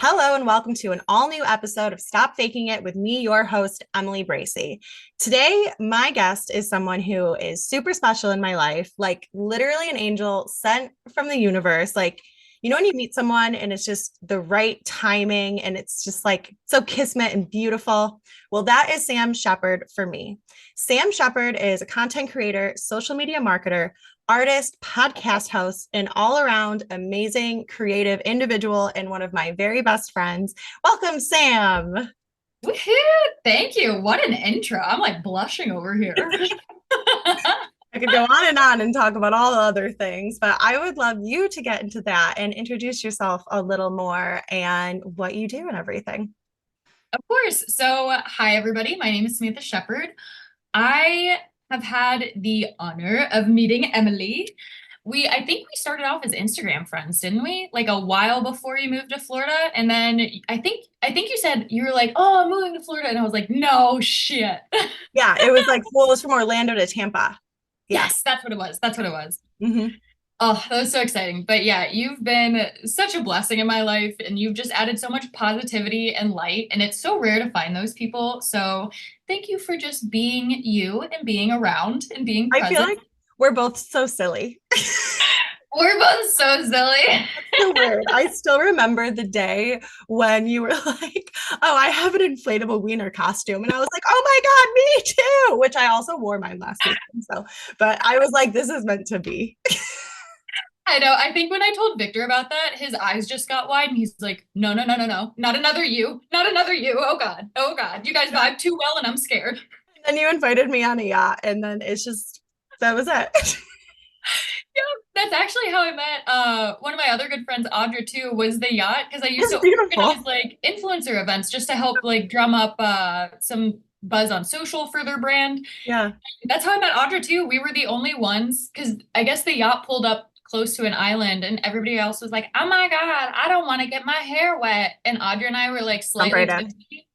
Hello, and welcome to an all new episode of Stop Faking It with me, your host, Emily Bracy. Today, my guest is someone who is super special in my life, like literally an angel sent from the universe. When you meet someone and it's just the right timing and it's just like so kismet and beautiful. Well, that is Sam Shepherd for me. Sam Shepherd is a content creator, social media marketer, artist, podcast host, an all around amazing creative individual, and one of my very best friends. Welcome, Sam. Woohoo! Thank you. What an intro. I'm like blushing over here. I could go on and talk about all the other things, but I would love you to get into that and introduce yourself a little more and what you do and everything. Of course. So, hi everybody. My name is Samantha Shepherd. I have had the honor of meeting Emily. I think we started off as Instagram friends, didn't we? Like a while before you moved to Florida, and then I think you said you were like, "Oh, I'm moving to Florida," and I was like, "No shit." Yeah, it was from Orlando to Tampa. Yeah. Yes, that's what it was. That's what it was. Mhm. Oh, that was so exciting. But yeah, you've been such a blessing in my life and you've just added so much positivity and light. And it's so rare to find those people. So thank you for just being you and being around and being I feel present. like we're both so silly. We're both so silly. So weird. I still remember the day when you were like, "Oh, I have an inflatable wiener costume," and I was like, "Oh my god, me too!" Which I also wore mine last weekend. But I was like, "This is meant to be." I know. I think when I told Victor about that, his eyes just got wide and he's like, no, no, no, no, no, not another you, not another you. Oh God. Oh God. You guys vibe too well and I'm scared. And then you invited me on a yacht, and then it's just that was it. Yeah, that's actually how I met one of my other good friends, Audra, too, was the yacht because I used It's to beautiful. organize like influencer events just to help like drum up some buzz on social for their brand. Yeah. That's how I met Audra too. We were the only ones because I guess the yacht pulled up close to an island and everybody else was like, "Oh my God, I don't want to get my hair wet." And Audra and I were like Jump slightly right in. tipsy.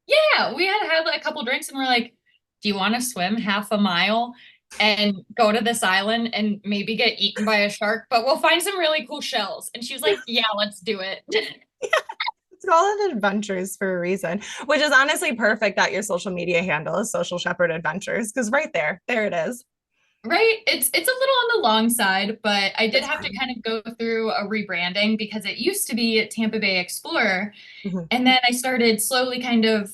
Yeah, we had like a couple drinks and we're like, "Do you want to swim half a mile and go to this island and maybe get eaten by a shark, but we'll find some really cool shells." And she was like, "Yeah, let's do it." It's called adventures for a reason, which is honestly perfect that your social media handle is Social Shepherd Adventures because right there it is. Right? It's a little on the long side, but I did That's have to fine. kind of go through a rebranding because it used to be Tampa Bay Explorer. Mhm. And then I started slowly kind of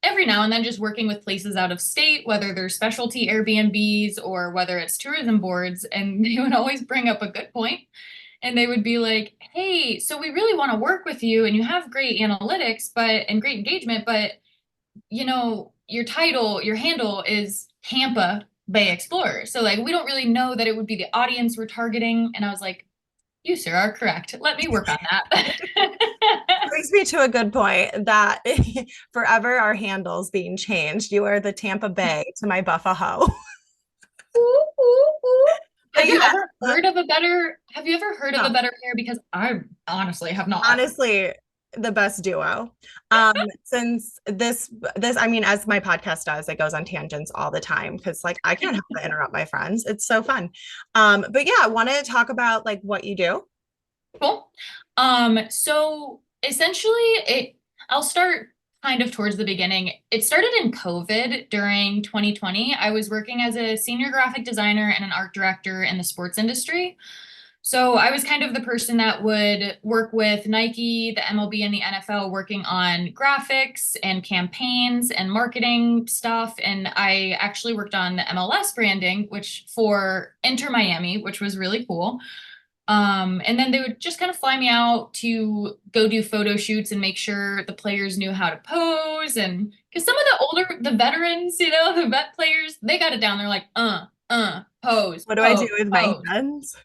every now and then just working with places out of state, whether they're specialty Airbnbs or whether it's tourism boards. And they would always bring up a good point. And they would be like, "Hey, so we really want to work with you and you have great analytics, but and great engagement, but your title, your handle is Tampa Bay Explorer. So like we don't really know that it would be the audience we're targeting." And I was like, "You, sir, are correct. Let me work on that." Brings me to a good point that forever our handles being changed. You are the Tampa Bay to my Buffalo. Ooh, ooh, ooh. But Have yeah, you ever uh, heard of a better no, pair? Because I honestly have not. honestly, the best duo. Since I mean, as my podcast does, it goes on tangents all the time because like I can't help but interrupt my friends. It's so fun. But yeah, I want to talk about like what you do. Cool. So essentially I'll start kind of towards the beginning. It started in COVID during 2020. I was working as a senior graphic designer and an art director in the sports industry. So I was kind of the person that would work with Nike, the MLB, and the NFL working on graphics and campaigns and marketing stuff. And I actually worked on the MLS branding, which for Inter Miami, which was really cool. And then they would just kind of fly me out to go do photo shoots and make sure the players knew how to pose. And because some of the veterans, the vet players, they got it down. They're like, pose, What do I do pose, with my pose. hands?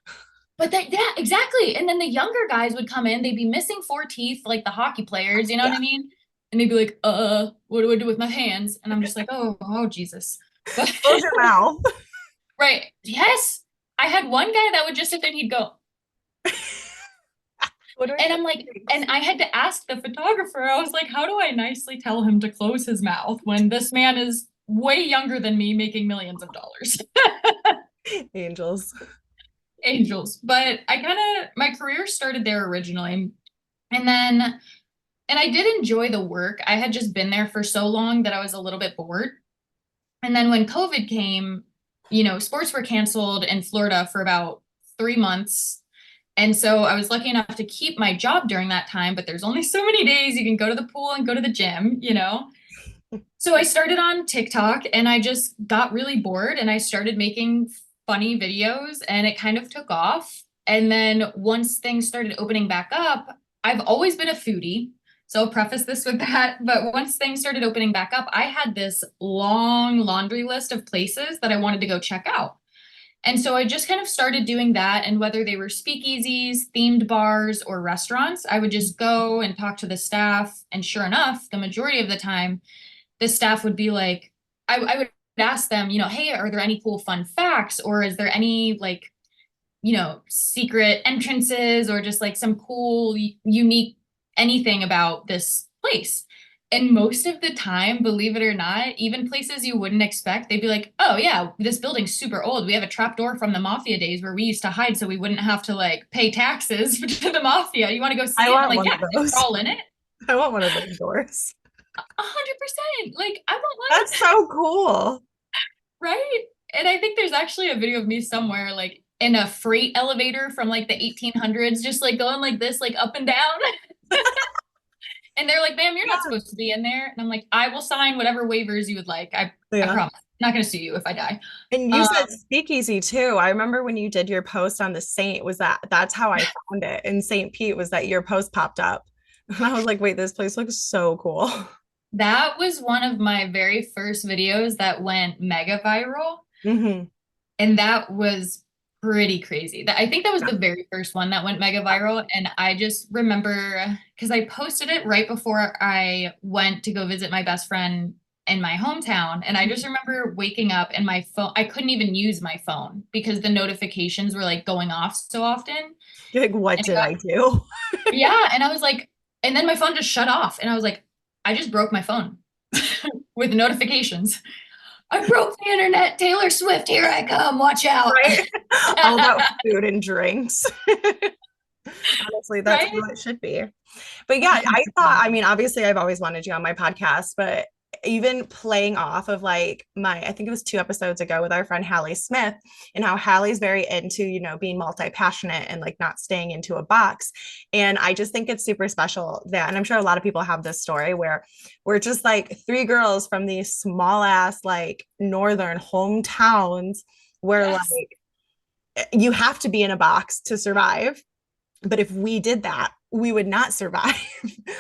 But yeah, exactly. And then the younger guys would come in, they'd be missing four teeth, like the hockey players, you know what Yeah, I mean? And they'd be like, what do I do with my hands? And I'm just like, oh, Jesus. But close your mouth. right. Yes. I had one guy that would just sit there and he'd go, What do I and do? I'm like, and I had to ask the photographer, I was like, how do I nicely tell him to close his mouth when this man is way younger than me making millions of dollars? Angels. Angels. But my career started there originally. And then And I did enjoy the work. I had just been there for so long that I was a little bit bored. And then when COVID came, sports were canceled in Florida for about 3 months. And so I was lucky enough to keep my job during that time, but there's only so many days you can go to the pool and go to the gym. So I started on TikTok and I just got really bored and I started making funny videos and it kind of took off. And then once things started opening back up, I've always been a foodie. So I'll preface this with that. But once things started opening back up, I had this long laundry list of places that I wanted to go check out. And so I just kind of started doing that. And whether they were speakeasies, themed bars, or restaurants, I would just go and talk to the staff. And sure enough, the majority of the time, the staff would be like, I would ask them, hey, are there any cool fun facts? Or is there any like, secret entrances or just like some cool, unique anything about this place? And most of the time, believe it or not, even places you wouldn't expect, they'd be like, oh yeah, this building's super old. We have a trap door from the mafia days where we used to hide so we wouldn't have to like pay taxes to the mafia. You want to go I see it? And I'm want like, one yeah, of it's those. all in it. I want one of those doors. 100%. Like, I want That's one, so cool. right? And I think there's actually a video of me somewhere, like in a freight elevator from like the 1800s, just like going like this, like up and down. And they're like, ma'am, you're not Yeah. supposed to be in there. And I'm like, I will sign whatever waivers you would like. I Yeah. promise. I'm not going to sue you if I die. And you Um, said speakeasy too. I remember when you did your post on the Saint, that's how I found it. In St. Pete was that your post popped up. And I was like, wait, this place looks so cool. that was one of my very first videos that went mega viral. Hmm. And that was pretty crazy. I think that was Yeah. the very first one that went mega viral. And I just remember because I posted it right before I went to go visit my best friend in my hometown. And I just remember waking up and my phone, I couldn't even use my phone because the notifications were like going off so often. You're like, what And did I do? yeah. And I was like, and then my phone just shut off. And I was like, I just broke my phone with notifications. I broke the internet. Taylor Swift, here I come. Watch out. Right? All about food and drinks. Honestly, that's Right? how it should be. But yeah, I thought, 100%. I mean, obviously, I've always wanted you on my podcast, but even playing off of like I think it was 2 episodes ago with our friend Hallie Smith, and how Hallie's very into, being multi passionate and like not staying into a box. And I just think it's super special that, and I'm sure a lot of people have this story where we're just like three girls from these small ass, like northern hometowns where Yes. like you have to be in a box to survive. But if we did that, we would not survive.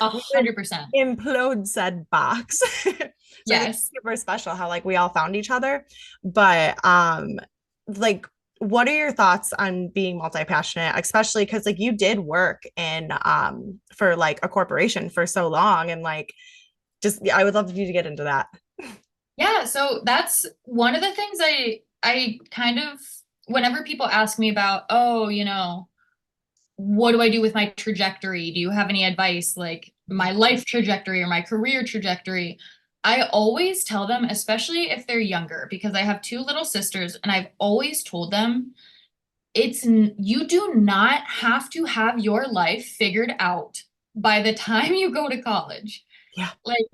A We would hundred percent. implode said box. So I think it's Yes. super special how like we all found each other. But like what are your thoughts on being multi-passionate, especially because like you did work in for like a corporation for so long and like just I would love you to get into that. Yeah. So that's one of the things I kind of, whenever people ask me about, oh, what do I do with my trajectory? Do you have any advice, like my life trajectory or my career trajectory? I always tell them, especially if they're younger, because I have two little sisters, and I've always told them you do not have to have your life figured out by the time you go to college. Yeah. Like,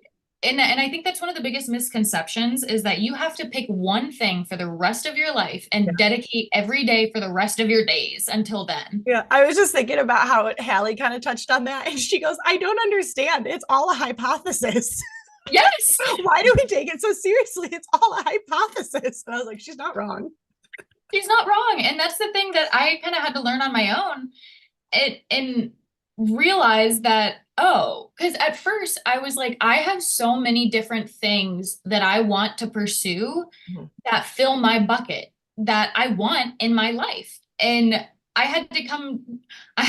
and I think that's one of the biggest misconceptions is that you have to pick one thing for the rest of your life Yeah. and dedicate every day for the rest of your days until then. Yeah, I was just thinking about how Hallie kind of touched on that, and she goes, "I don't understand. It's all a hypothesis. Yes, Why do we take it so seriously? It's all a hypothesis." And I was like, "She's not wrong." she's not wrong. And that's the thing that I kind of had to learn on my own and realize that, oh, because at first I was like, I have so many different things that I want to pursue Mhm. that fill my bucket that I want in my life. And I had to come, I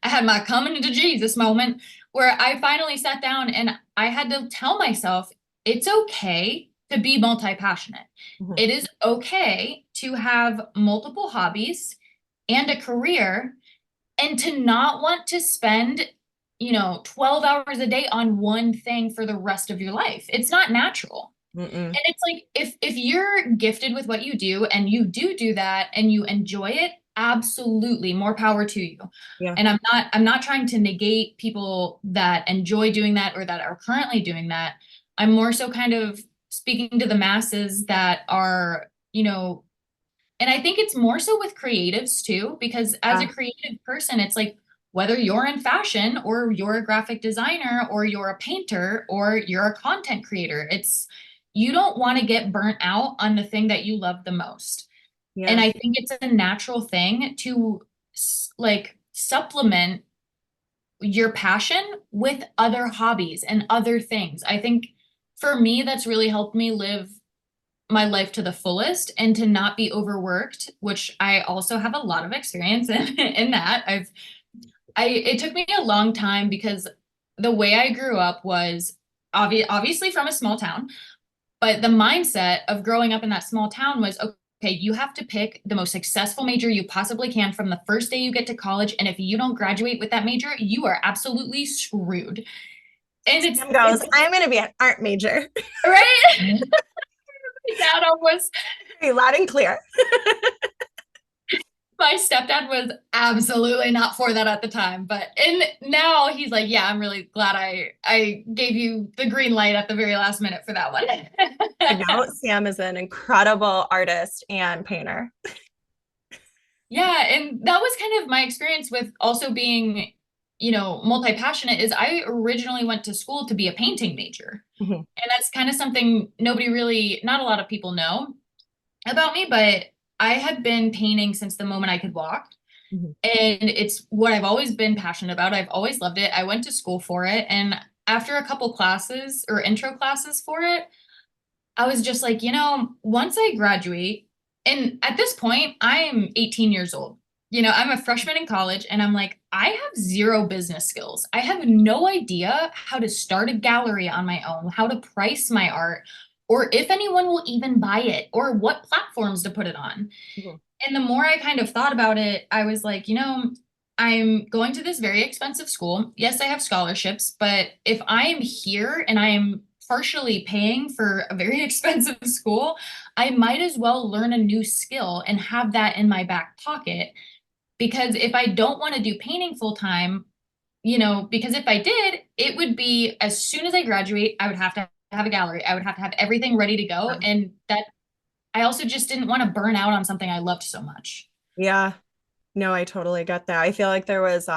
had my coming to Jesus moment where I finally sat down and I had to tell myself it's okay to be multi-passionate. Mhm. It is okay to have multiple hobbies and a career and to not want to spend 12 hours a day on one thing for the rest of your life. It's not natural. Mm-mm. And it's like if you're gifted with what you do and you do that and you enjoy it, absolutely more power to you. Yeah. And I'm not trying to negate people that enjoy doing that or that are currently doing that. I'm more so kind of speaking to the masses that are, and I think it's more so with creatives too, because as a Yeah. creative person, it's like whether you're in fashion or you're a graphic designer or you're a painter or you're a content creator, you don't want to get burnt out on the thing that you love the most. And Yeah. I think it's a natural thing to like supplement your passion with other hobbies and other things. I think for me, that's really helped me live my life to the fullest and to not be overworked, which I also have a lot of experience in that. It took me a long time because the way I grew up was obviously from a small town, but the mindset of growing up in that small town was, okay, you have to pick the most successful major you possibly can from the first day you get to college. And if you don't graduate with that major, you are absolutely screwed. And Sam goes, I'm going to be an art major. right. My dad almost Very loud and clear. My stepdad was absolutely not for that at the time, but now he's like, yeah, I'm really glad I gave you the green light at the very last minute for that one. I know Sam is an incredible artist and painter. Yeah, and that was kind of my experience with also being, multi-passionate is I originally went to school to be a painting major. Mhm. And that's kind of something not a lot of people know about me, but I had been painting since the moment I could walk. Mhm. And it's what I've always been passionate about. I've always loved it. I went to school for it. And after a couple classes or intro classes for it, I was just like, once I graduate, and at this point, I'm 18 years old. I'm a freshman in college, and I'm like, I have zero business skills. I have no idea how to start a gallery on my own, how to price my art, or if anyone will even buy it, or what platforms to put it on. Mhm. And the more I kind of thought about it, I was like, I'm going to this very expensive school. Yes, I have scholarships, but if I am here and I am partially paying for a very expensive school, I might as well learn a new skill and have that in my back pocket. Because if I don't want to do painting full time, because if I did, it would be as soon as I graduate, I would have to have a gallery. I would have to have everything ready to go. And that I also just didn't want to burn out on something I loved so much. Yeah. No, I totally get that. I feel like there was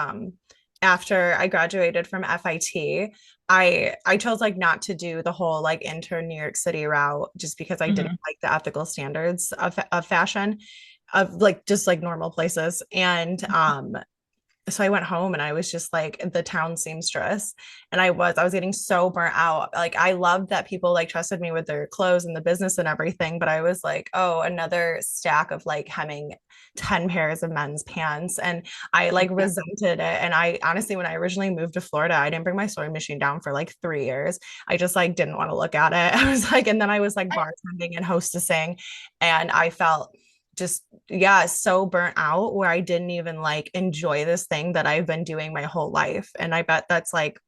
after I graduated from FIT, I chose like not to do the whole like intern New York City route just because I didn't Mhm. like the ethical standards of fashion of like just like normal places. And so I went home and I was just like the town seamstress, and I was getting so burnt out. Like I loved that people like trusted me with their clothes and the business and everything, but I was like, oh, another stack of like hemming 10 pairs of men's pants, and I like resented it. And I honestly, when I originally moved to Florida, I didn't bring my sewing machine down for like 3 years. I just like didn't want to look at it. I was like, and then I was like bartending and hostessing, and I felt just yeah, so burnt out where I didn't even like enjoy this thing that I've been doing my whole life. And I bet that's like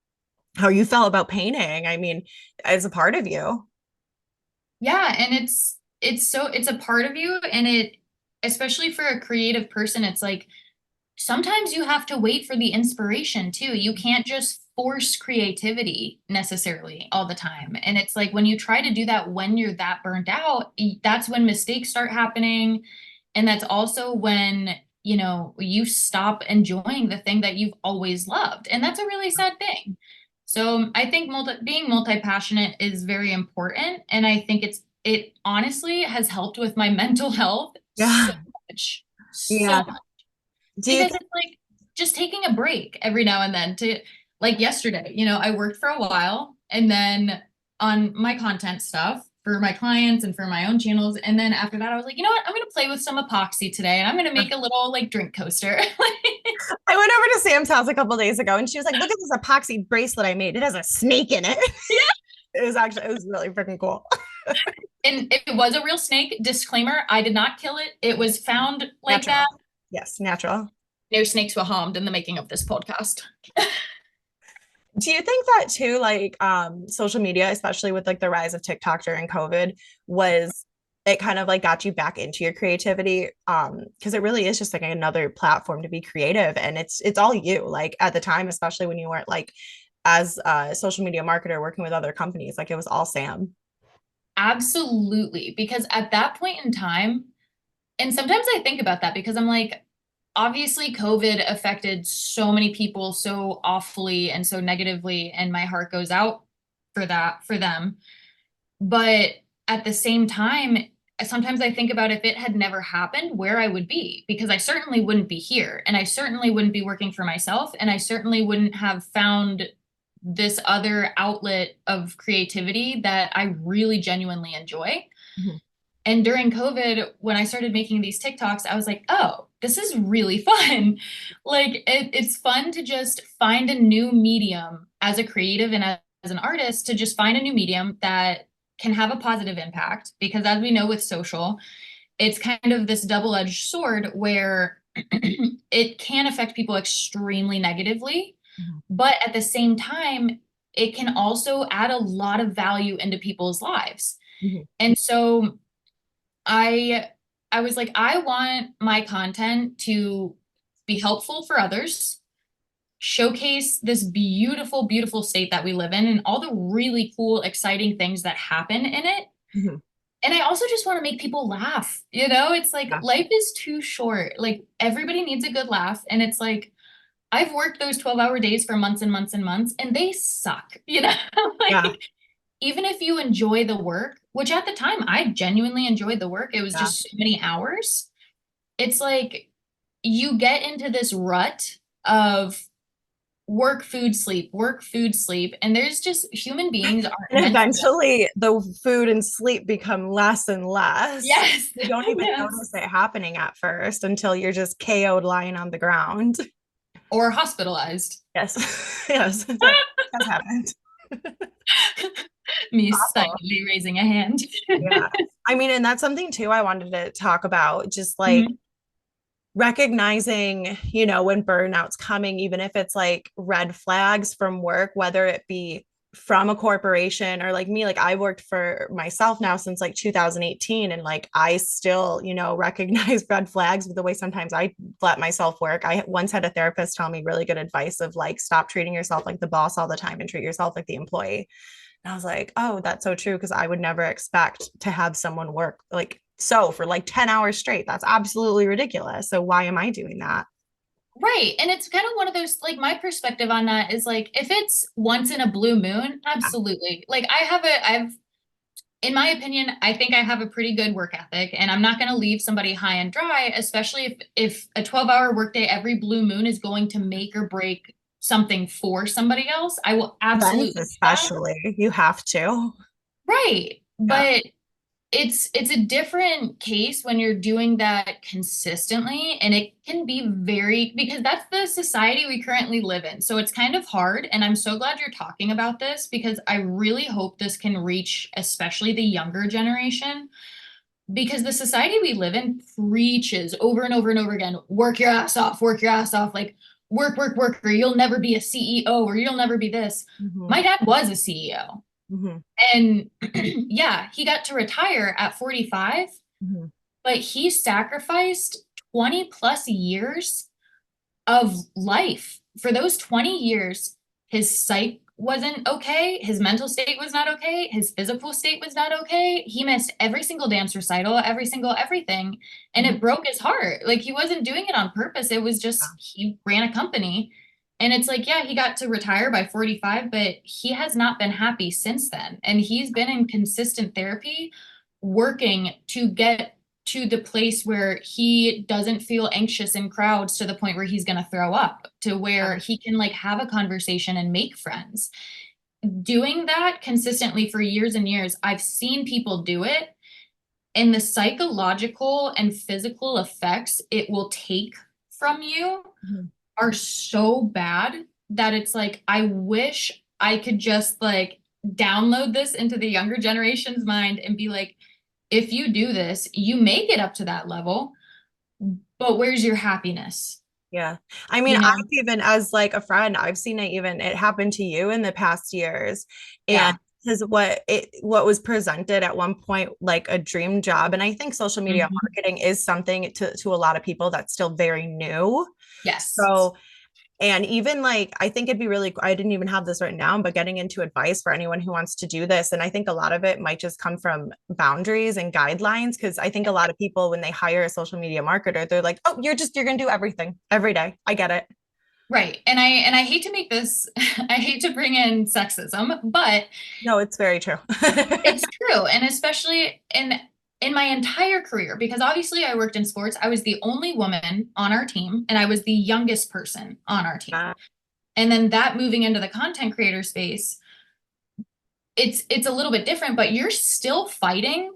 how you felt about painting. I mean, as a part of you. Yeah, and it's a part of you, and it, especially for a creative person, it's like sometimes you have to wait for the inspiration too. You can't just force creativity necessarily all the time. And it's like when you try to do that when you're that burnt out, that's when mistakes start happening. And that's also when, you stop enjoying the thing that you've always loved. And that's a really sad thing. So I think being multi-passionate is very important. And I think it honestly has helped with my mental health so Yeah. much. So Yeah. Do you because think it's like just taking a break every now and then to like yesterday, I worked for a while and then on my content stuff for my clients and for my own channels. And then after that, I was like, you know what? I'm going to play with some epoxy today and I'm going to make a little like drink coaster. I went over to Sam's house a couple days ago and she was like, look at this epoxy bracelet I made. It has a snake in it. It was really freaking cool. And it was a real snake. Disclaimer, I did not kill it. It was found like that. Natural. Yes, natural. No snakes were harmed in the making of this podcast. Do you think that too, like social media, especially with like the rise of TikTok during COVID, was it kind of like got you back into your creativity, because it really is just like another platform to be creative, and it's all you, like at the time, especially when you weren't like as a social media marketer working with other companies, like it was all Sam. Absolutely. Because at that point in time, and sometimes I think about that because I'm like, obviously, COVID affected so many people so awfully and so negatively, and my heart goes out for that, for them. But at the same time, sometimes I think about if it had never happened, where I would be, because I certainly wouldn't be here, and I certainly wouldn't be working for myself, and I certainly wouldn't have found this other outlet of creativity that I really genuinely enjoy. Mhm. And during COVID, when I started making these TikToks, I was like, oh, this is really fun. Like, it's fun to just find a new medium as a creative and as an artist, to just find a new medium that can have a positive impact. Because as we know with social, it's kind of this double-edged sword where it can affect people extremely negatively, Mhm. but at the same time, it can also add a lot of value into people's lives. Mhm. And so I I was like, I want my content to be helpful for others, showcase this beautiful, beautiful state that we live in and all the really cool, exciting things that happen in it. Mhm. And I also just want to make people laugh. You know, it's like Yeah. life is too short. Like everybody needs a good laugh. And it's like, I've worked those 12-hour days for months and months and months, and they suck. You know, Yeah. like even if you enjoy the work, which at the time I genuinely enjoyed the work, it was Yeah. just so many hours. It's like you get into this rut of work, food, sleep, work, food, sleep. And there's just human beings aren't And meant for that. eventually the food and sleep become less and less. Yes. You don't even Yes. notice it happening at first until you're just KO'd lying on the ground. Or hospitalized. Yes. Yes. That has happened. Me Awful. silently raising a hand. Yeah. I mean, and that's something too I wanted to talk about, just like Mhm. recognizing, when burnout's coming, even if it's like red flags from work, whether it be from a corporation or like me, like I worked for myself now since like 2018. And like I still, recognize red flags with the way sometimes I let myself work. I once had a therapist tell me really good advice of like, stop treating yourself like the boss all the time and treat yourself like the employee. And I was like, oh, that's so true. Cause I would never expect to have someone work like so for like 10 hours straight. That's absolutely ridiculous. So why am I doing that? Right. And it's kind of one of those, like, my perspective on that is like, if it's once in a blue moon, Yeah. absolutely. Like, in my opinion, I think I have a pretty good work ethic, and I'm not going to leave somebody high and dry, especially if a 12-hour workday every blue moon is going to make or break something for somebody else. I will Events, absolutely do that. especially, you have to. Right. Yeah. But it's a different case when you're doing that consistently, and it can be very, because that's the society we currently live in. So it's kind of hard, and I'm so glad you're talking about this because I really hope this can reach especially the younger generation, because the society we live in preaches over and over and over again, work your ass off, like work, work, or you'll never be a CEO, or you'll never be this. Hmm. My dad was a CEO. Hmm. And yeah, he got to retire at 45, Hmm. but he sacrificed 20 plus years of life. For those 20 years, his psych wasn't okay, his mental state was not okay, his physical state was not okay. He missed every single dance recital, every single everything, and Hmm. it broke his heart. Like he wasn't doing it on purpose. It was just he ran a company. And it's like, yeah, he got to retire by 45, but he has not been happy since then. And he's been in consistent therapy, working to get to the place where he doesn't feel anxious in crowds to the point where he's going to throw up, to where Yeah. he can like have a conversation and make friends. Doing that consistently for years and years, I've seen people do it, and the psychological and physical effects it will take from you Mhm. are so bad that it's like, I wish I could just like download this into the younger generation's mind and be like, if you do this, you make it up to that level, but where's your happiness? Yeah. I mean, You know? I've even as like a friend, I've seen it, even it happened to you in the past years. And Yeah. because what was presented at one point like a dream job, and I think social media Mhm. marketing is something to a lot of people that's still very new. Yes. So, and even like, I think it'd be really, I didn't even have this written down, but getting into advice for anyone who wants to do this. And I think a lot of it might just come from boundaries and guidelines. Cause I think a lot of people, when they hire a social media marketer, they're like, oh, you're going to do everything every day. I get it. Right. And I hate to make this I hate to bring in sexism, but No, it's very true. it's true. And especially in my entire career, because obviously I worked in sports, I was the only woman on our team and I was the youngest person on our team. Yeah. And then that moving into the content creator space, it's a little bit different, but you're still fighting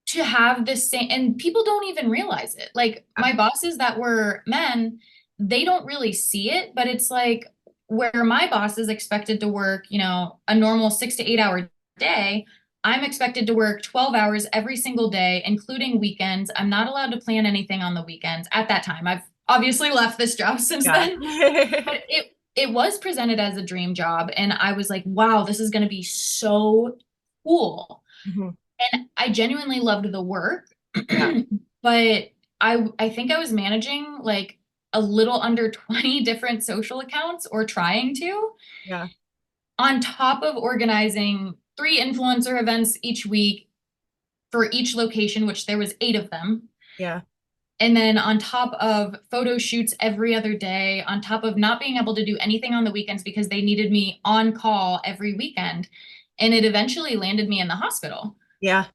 to have this same, and people don't even realize it. Like my bosses that were men, they don't really see it, but it's like where my boss is expected to work, a normal 6 to 8 hour day, I'm expected to work 12 hours every single day, including weekends. I'm not allowed to plan anything on the weekends at that time. I've obviously left this job since Yeah. then, but it was presented as a dream job, and I was like, wow, this is going to be so cool. Mhm. And I genuinely loved the work, Yeah. but I think I was managing like a little under 20 different social accounts, or trying to, Yeah. on top of organizing 3 influencer events each week for each location, which there was 8 of them. Yeah. And then on top of photo shoots every other day, on top of not being able to do anything on the weekends because they needed me on call every weekend. And it eventually landed me in the hospital. Yeah.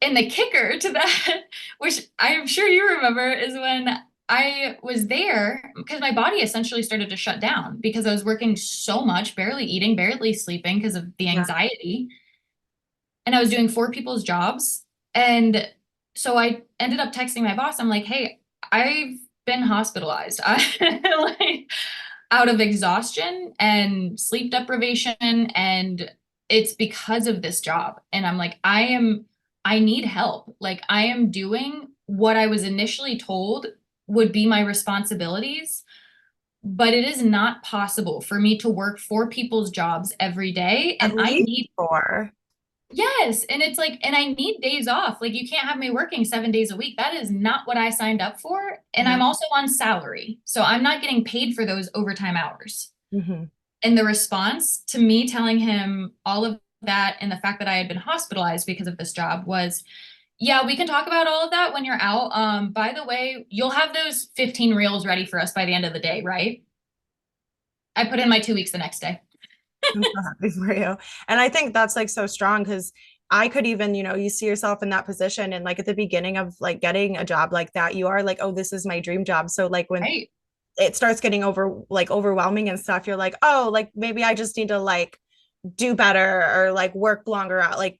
And the kicker to that, which I'm sure you remember, is when I was there, because my body essentially started to shut down because I was working so much, barely eating, barely sleeping because of the Yeah. anxiety. And I was doing 4 people's jobs. And so I ended up texting my boss. I'm like, hey, I've been hospitalized. Like, out of exhaustion and sleep deprivation, and it's because of this job. And I'm like, I need help. Like, I am doing what I was initially told would be my responsibilities, but it is not possible for me to work 4 people's jobs every day. At And I least need, 4. yes. And it's like, and I need days off. Like, you can't have me working 7 days a week. That is not what I signed up for. And Yeah. I'm also on salary. So I'm not getting paid for those overtime hours. Hmm. And the response to me telling him all of that, and the fact that I had been hospitalized because of this job, was, yeah, we can talk about all of that when you're out. By the way, you'll have those 15 reels ready for us by the end of the day, right? I put in my 2 weeks the next day. I'm so happy for you. And I think that's like so strong because I could even, you see yourself in that position. And like at the beginning of like getting a job like that, you are like, oh, this is my dream job. So like when Right. it starts getting overwhelming and stuff, you're like, oh, like maybe I just need to like do better or like work longer out, like,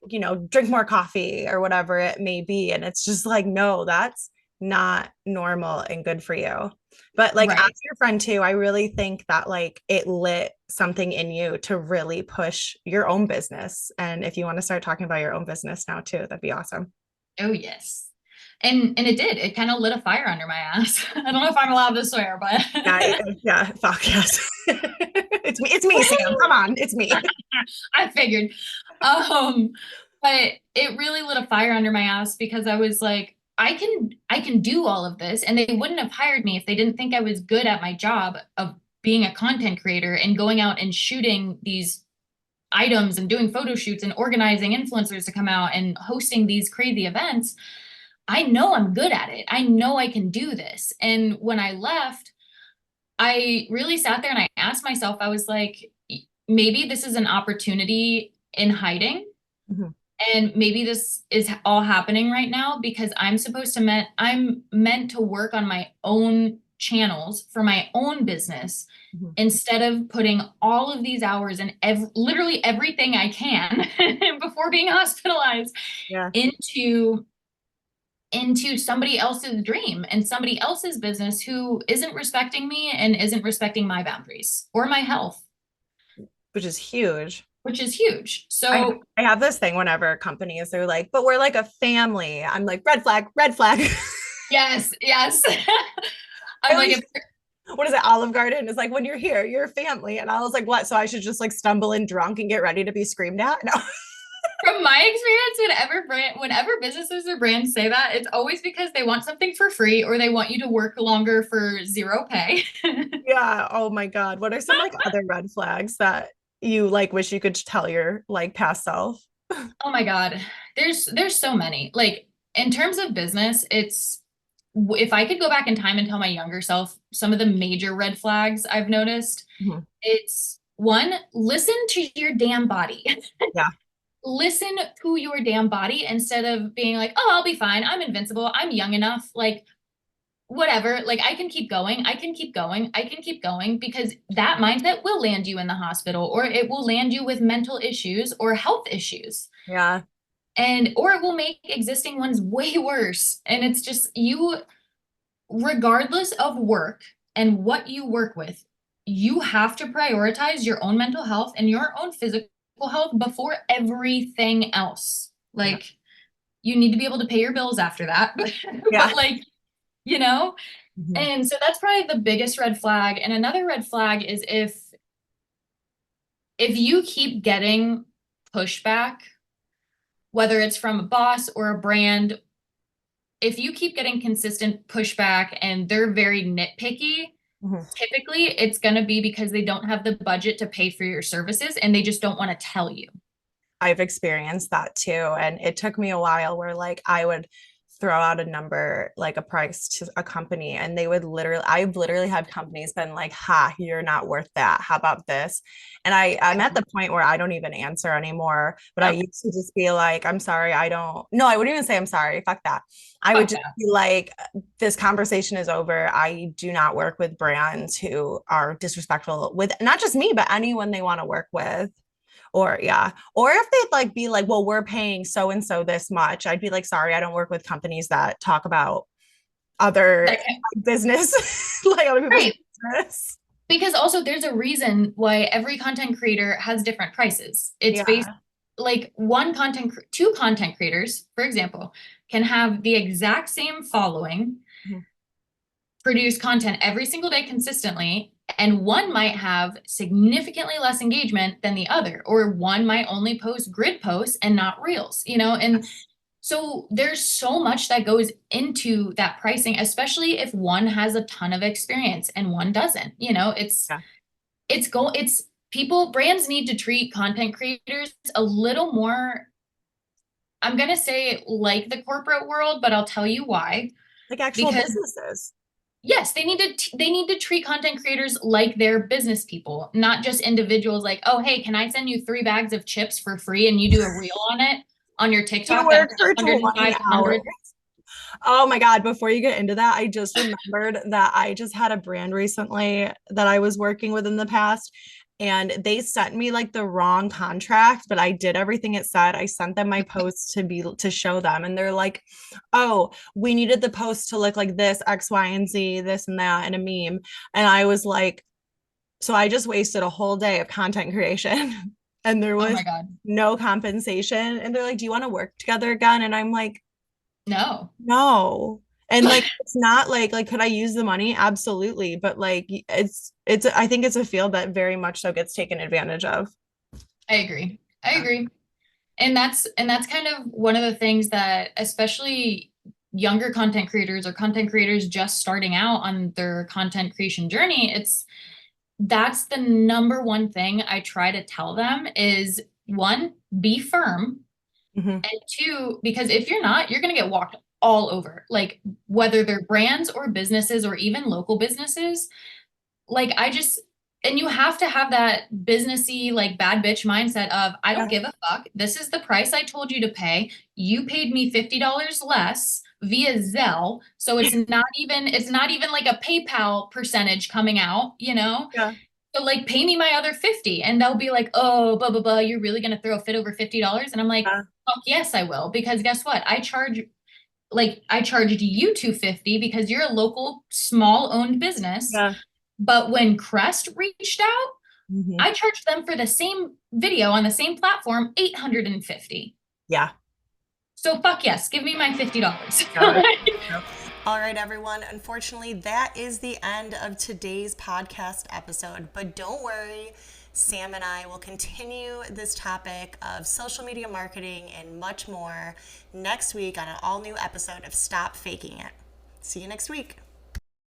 drink more coffee or whatever it may be. And it's just like, no, that's not normal and good for you. But like as Right. your friend too, I really think that like it lit something in you to really push your own business. And if you want to start talking about your own business now too, that'd be awesome. Oh, yes. And it did. It kind of lit a fire under my ass. I don't know if I'm allowed to swear, but Yeah, yeah, fuck yes. It's me, Sam. Come on, it's me. I figured. Um, but it really lit a fire under my ass because I was like, I can do all of this, and they wouldn't have hired me if they didn't think I was good at my job of being a content creator and going out and shooting these items and doing photo shoots and organizing influencers to come out and hosting these crazy events. I know I'm good at it. I know I can do this. And when I left, I really sat there and I asked myself, I was like, maybe this is an opportunity in hiding. Mhm. And maybe this is all happening right now because I'm meant to work on my own channels for my own business, Mhm. instead of putting all of these hours and literally everything I can before being hospitalized Yeah. into somebody else's dream and somebody else's business who isn't respecting me and isn't respecting my boundaries or my health, Which is huge. which is huge. I So I have this thing whenever companies are like, but we're like a family. I'm like, red flag, red flag. yes, yes. I I'm like, always what is it? Olive Garden is like, when you're here, you're a family. And I was like, what? So I should just like stumble in drunk and get ready to be screamed at? No. From my experience, whenever businesses or brands say that, it's always because they want something for free or they want you to work longer for zero pay. Yeah. Oh my God. What are some like other red flags that you like wish you could tell your like past self? Oh my God. There's so many. Like in terms of business, it's if I could go back in time and tell my younger self some of the major red flags I've noticed, Mhm. it's one, listen to your damn body. Yeah. Listen to your damn body instead of being like, oh, I'll be fine. I'm invincible. I'm young enough. Like, whatever. Like, I can keep going. I can keep going. I can keep going because that mindset will land you in the hospital or it will land you with mental issues or health issues. Yeah. And, or it will make existing ones way worse. And it's just you, regardless of work and what you work with, you have to prioritize your own mental health and your own physical health before everything else. Yeah. Like, you need to be able to pay your bills after that. Yeah. But like, you know, Mhm. and so that's probably the biggest red flag. And another red flag is if you keep getting pushback, whether it's from a boss or a brand, if you keep getting consistent pushback and they're very nitpicky, Mhm. typically it's going to be because they don't have the budget to pay for your services and they just don't want to tell you. I've experienced that too. And it took me a while where like I would throw out a number, like a price to a company, and they would literally, I've literally had companies been like, ha, you're not worth that. How about this? And I'm at the point where I don't even answer anymore. But I Yep. used to just be like, I'm sorry, I don't, no, I wouldn't even say I'm sorry. Fuck that. I would Fuck just that. be like, this conversation is over. I do not work with brands who are disrespectful with not just me, but anyone they want to work with. Or yeah. Or if they'd like be like, well, we're paying so and so this much, I'd be like, sorry, I don't work with companies that talk about other That can, business, like other people's right. business. Because also there's a reason why every content creator has different prices. It's based Yeah. like two content creators, for example, can have the exact same following, Mhm. produce content every single day consistently, and one might have significantly less engagement than the other, or one might only post grid posts and not reels, and Yes. so there's so much that goes into that pricing, especially if one has a ton of experience and one doesn't. Yeah. It's people, brands need to treat content creators a little more, I'm going to say like the corporate world, but I'll tell you why. Like actual Because businesses. yes, they need to treat content creators like they're business people, not just individuals like, "Oh, hey, can I send you 3 bags of chips for free and you do a reel on it on your You TikTok work that's for 20 hours. 105 to 100?" Oh my God. Before you get into that, I just remembered that I just had a brand recently that I was working with in the past. And they sent me like the wrong contract, but I did everything it said. I sent them my post to show them. And they're like, oh, we needed the post to look like this, X, Y, and Z, this and that, and a meme. And I was like, so I just wasted a whole day of content creation and there Oh was my God. no compensation. And they're like, do you want to work together again? And I'm like, No. no. And like it's not like could I use the money? Absolutely. But like it's I think it's a field that very much so gets taken advantage of. I agree. I Yeah. agree. And that's kind of one of the things that especially younger content creators or content creators just starting out on their content creation journey, that's the number one thing I try to tell them is one, be firm, Mhm. and two, because if you're not, you're going to get walked all over. Like whether they're brands or businesses or even local businesses, like and you have to have that businessy, like bad bitch mindset of, I don't Yeah. give a fuck. This is the price I told you to pay. You paid me $50 less via Zelle. So it's not even like a PayPal percentage coming out. Yeah. So like pay me my other 50 and they'll be like, oh, blah, blah, blah. You're really going to throw a fit over $50. And I'm like, Yeah. fuck yes, I will. Because guess what? I charged you 250 because you're a local small owned business. Yeah. But when Crest reached out, Mhm. I charged them for the same video on the same platform, 850. Yeah. So fuck yes, give me my $50. Yeah. All right, everyone. Unfortunately, that is the end of today's podcast episode. But don't worry, Sam and I will continue this topic of social media marketing and much more next week on an all new episode of Stop Faking It. See you next week.